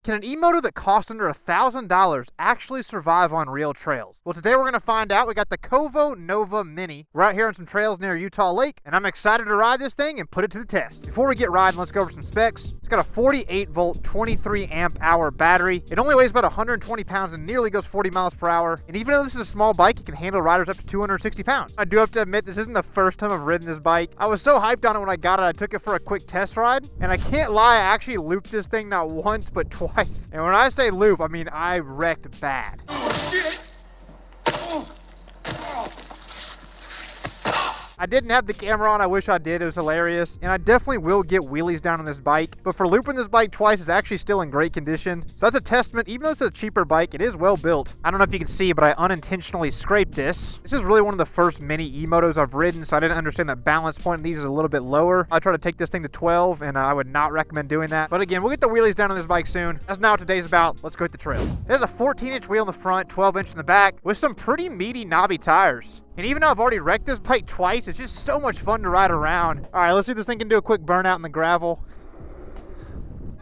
Can an emoto that costs under $1,000 actually survive on real trails? Well, today we're going to find out. We got the Kovo Nova Mini right here on some trails near Utah Lake, and I'm excited to ride this thing and put it to the test. Before we get riding, let's go over some specs. It's got a 48 volt, 23 amp hour battery. It only weighs about 120 pounds and nearly goes 40 miles per hour. And even though this is a small bike, it can handle riders up to 260 pounds. I do have to admit, this isn't the first time I've ridden this bike. I was so hyped on it when I got it, I took it for a quick test ride, and I can't lie, I actually looped this thing not once, but twice. And when I say loop, I mean I wrecked bad. Oh, shit. Oh. Oh. I didn't have the camera on. I wish I did. It was hilarious. And I definitely will get wheelies down on this bike. But for looping this bike twice, it's actually still in great condition. So that's a testament. Even though it's a cheaper bike, it is well built. I don't know if you can see, but I unintentionally scraped this. This is really one of the first mini emotos I've ridden, so I didn't understand that balance point. These is a little bit lower. I try to take this thing to 12, and I would not recommend doing that. But again, we'll get the wheelies down on this bike soon. That's not what today's about. Let's go hit the trails. There's a 14-inch wheel in the front, 12-inch in the back, with some pretty meaty, knobby tires. And even though I've already wrecked this bike twice, it's just so much fun to ride around. All right, let's see if this thing can do a quick burnout in the gravel.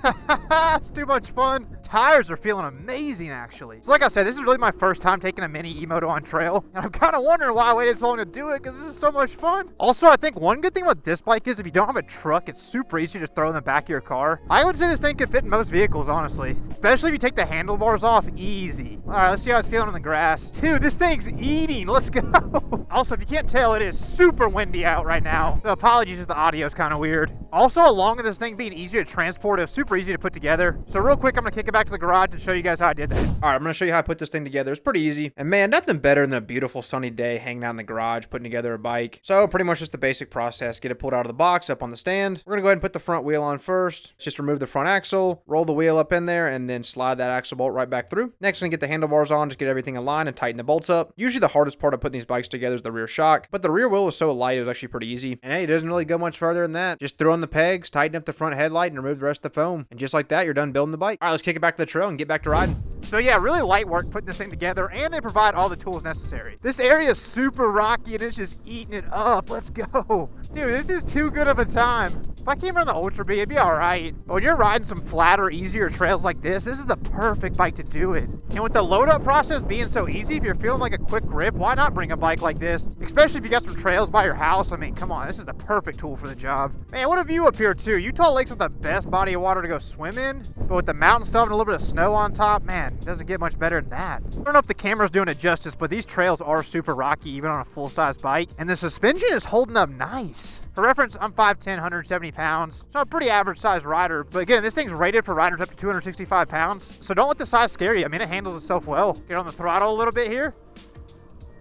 It's too much fun. Tires are feeling amazing, actually. So like I said, this is really my first time taking a mini emoto on trail, and I'm kind of wondering why I waited so long to do it, because this is so much fun. Also, I think one good thing about this bike is if you don't have a truck, it's super easy to just throw in the back of your car. I would say this thing could fit in most vehicles, honestly. Especially if you take the handlebars off, easy. All right, let's see how it's feeling on the grass. Dude, this thing's eating. Let's go. Also, if you can't tell, it is super windy out right now. So apologies if the audio is kind of weird. Also, along with this thing being easier to transport, it was super easy to put together. So real quick, I'm gonna kick it back to the garage and show you guys how I did that. All right, I'm gonna show you how I put this thing together. It's pretty easy. And man, nothing better than a beautiful sunny day hanging out in the garage, putting together a bike. So pretty much just the basic process. Get it pulled out of the box, up on the stand. We're gonna go ahead and put the front wheel on first. Just remove the front axle, roll the wheel up in there, and then slide that axle bolt right back through. Next, we're gonna get the handlebars on, just get everything aligned and tighten the bolts up. Usually the hardest part of putting these bikes together is the rear shock, but the rear wheel was so light, it was actually pretty easy. And hey, it doesn't really go much further than that. Just throw in the pegs, tighten up the front headlight, and remove the rest of the foam. And just like that, you're done building the bike. All right, let's kick it back to the trail and get back to riding. So yeah, really light work putting this thing together, and they provide all the tools necessary. This area is super rocky and it's just eating it up. Let's go. Dude, this is too good of a time. If I came around the Ultra B, it'd be all right. But when you're riding some flatter, easier trails like this is the perfect bike to do it. And with the load up process being so easy, if you're feeling like a quick grip, why not bring a bike like this? Especially if you got some trails by your house. I mean, come on, this is the perfect tool for the job. Man, what a view up here too. Utah Lake's with the best body of water to go swim in, but with the mountain stuff and a little bit of snow on top, man, it doesn't get much better than that. I don't know if the camera's doing it justice, but these trails are super rocky even on a full-size bike, and the suspension is holding up nice. For reference, I'm 5'10", 170 pounds, so I'm a pretty average size rider. But again, this thing's rated for riders up to 265 pounds, so don't let the size scare you. I mean, it handles itself well. Get on the throttle a little bit here.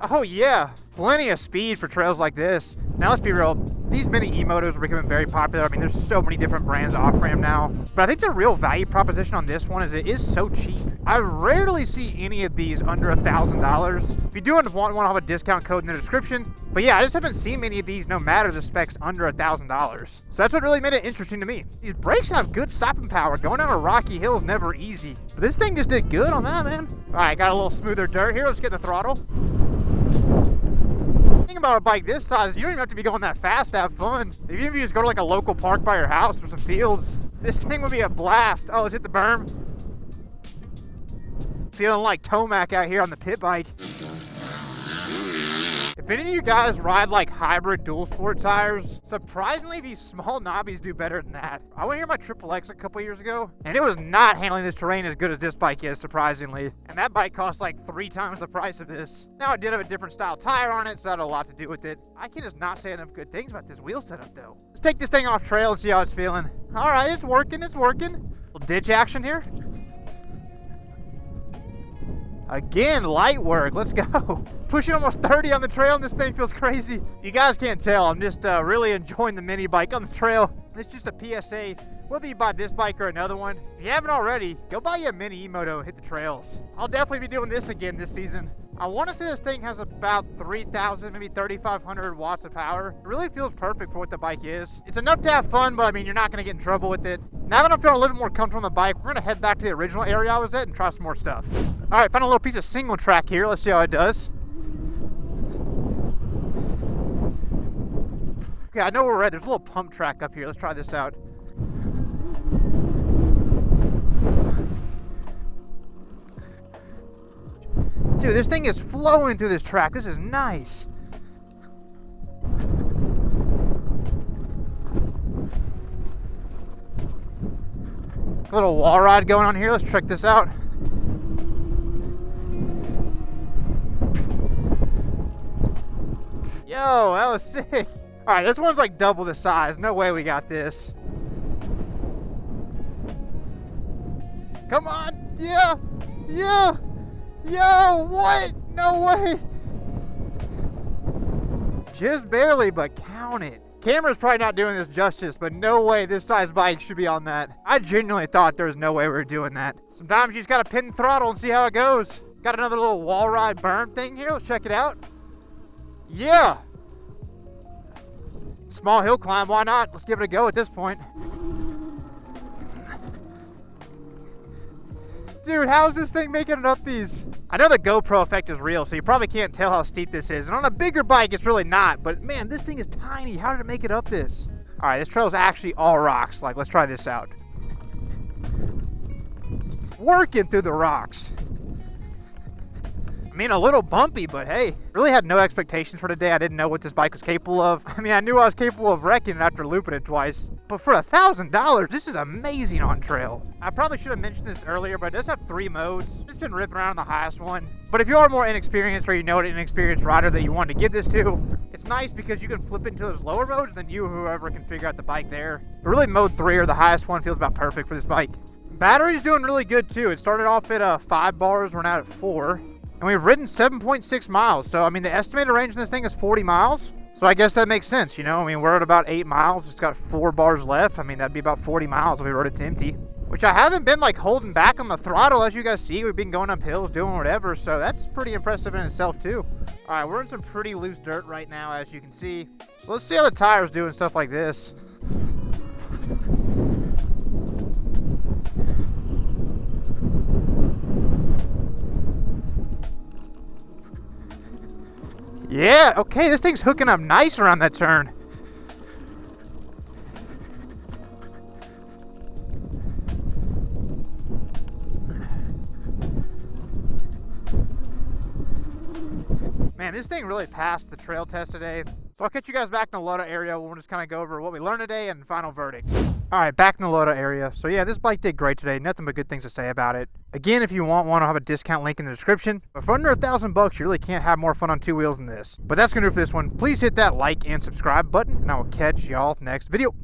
Oh yeah, plenty of speed for trails like this. Now let's be real, these mini emotos are becoming very popular. I mean, there's so many different brands offering them now. But I think the real value proposition on this one is it is so cheap. I rarely see any of these under $1,000. If you do want one, I'll have a discount code in the description. But yeah, I just haven't seen many of these, no matter the specs, under $1,000. So that's what really made it interesting to me. These brakes have good stopping power. Going down a rocky hill is never easy. But this thing just did good on that, man. All right, got a little smoother dirt here. Let's get the throttle. The thing about a bike this size, you don't even have to be going that fast to have fun. Even if you just go to like a local park by your house or some fields, this thing would be a blast. Oh, let's hit the berm. Feeling like Tomac out here on the pit bike. If any of you guys ride like hybrid dual sport tires, surprisingly these small knobbies do better than that. I went here my Triple X a couple years ago, and it was not handling this terrain as good as this bike is, surprisingly. And that bike cost like 3 times the price of this. Now it did have a different style tire on it, so that had a lot to do with it. I can just not say enough good things about this wheel setup though. Let's take this thing off trail and see how it's feeling. All right, it's working, it's working. Little ditch action here. Again, light work, let's go. Pushing almost 30 on the trail and this thing feels crazy. You guys can't tell, I'm just really enjoying the mini bike on the trail. It's just a PSA, whether you buy this bike or another one. If you haven't already, go buy you a mini emoto and hit the trails. I'll definitely be doing this again this season. I want to say this thing has about 3,000, maybe 3,500 watts of power. It really feels perfect for what the bike is. It's enough to have fun, but I mean, you're not going to get in trouble with it. Now that I'm feeling a little bit more comfortable on the bike, we're going to head back to the original area I was at and try some more stuff. All right, found a little piece of single track here. Let's see how it does. Okay, I know where we're at. There's a little pump track up here. Let's try this out. Dude, this thing is flowing through this track. This is nice. Little wall ride going on here. Let's check this out. Yo, that was sick. All right, this one's like double the size. No way we got this. Come on. Yeah. Yeah. Yo, what? No way. Just barely, but count it. Camera's probably not doing this justice, but no way this size bike should be on that. I genuinely thought there was no way we were doing that. Sometimes you just gotta pin the throttle and see how it goes. Got another little wall ride berm thing here. Let's check it out. Yeah. Small hill climb, why not? Let's give it a go at this point. Dude, how is this thing making it up these? I know the GoPro effect is real, so you probably can't tell how steep this is. And on a bigger bike, it's really not. But man, this thing is tiny. How did it make it up this? All right, this trail is actually all rocks. Like, let's try this out. Working through the rocks. I mean, a little bumpy, but hey, really had no expectations for today. I didn't know what this bike was capable of. I mean, I knew I was capable of wrecking it after looping it twice. But for $1,000, this is amazing on trail. I probably should have mentioned this earlier, but it does have 3 modes. Just been ripping around on the highest one. But if you are more inexperienced or you know an inexperienced rider that you want to give this to, it's nice because you can flip into those lower modes and then you or whoever can figure out the bike there. But really, mode 3 or the highest one feels about perfect for this bike. Battery's doing really good too. It started off at 5 bars, we're now at 4. And we've ridden 7.6 miles. So, I mean, the estimated range in this thing is 40 miles. So I guess that makes sense, you know? I mean, we're at about 8 miles. It's got 4 bars left. I mean, that'd be about 40 miles if we rode it to empty. Which I haven't been, like, holding back on the throttle. As you guys see, we've been going up hills, doing whatever. So that's pretty impressive in itself, too. All right, we're in some pretty loose dirt right now, as you can see. So let's see how the tires do and stuff like this. Yeah, okay, this thing's hooking up nice around that turn. Man, this thing really passed the trail test today. So I'll catch you guys back in the Loda area. We'll just kind of go over what we learned today and final verdict. All right, back in the Loda area. So yeah, this bike did great today. Nothing but good things to say about it. Again, if you want one, I'll have a discount link in the description. But for under $1,000, you really can't have more fun on 2 wheels than this. But that's gonna do it for this one. Please hit that like and subscribe button, and I will catch y'all next video.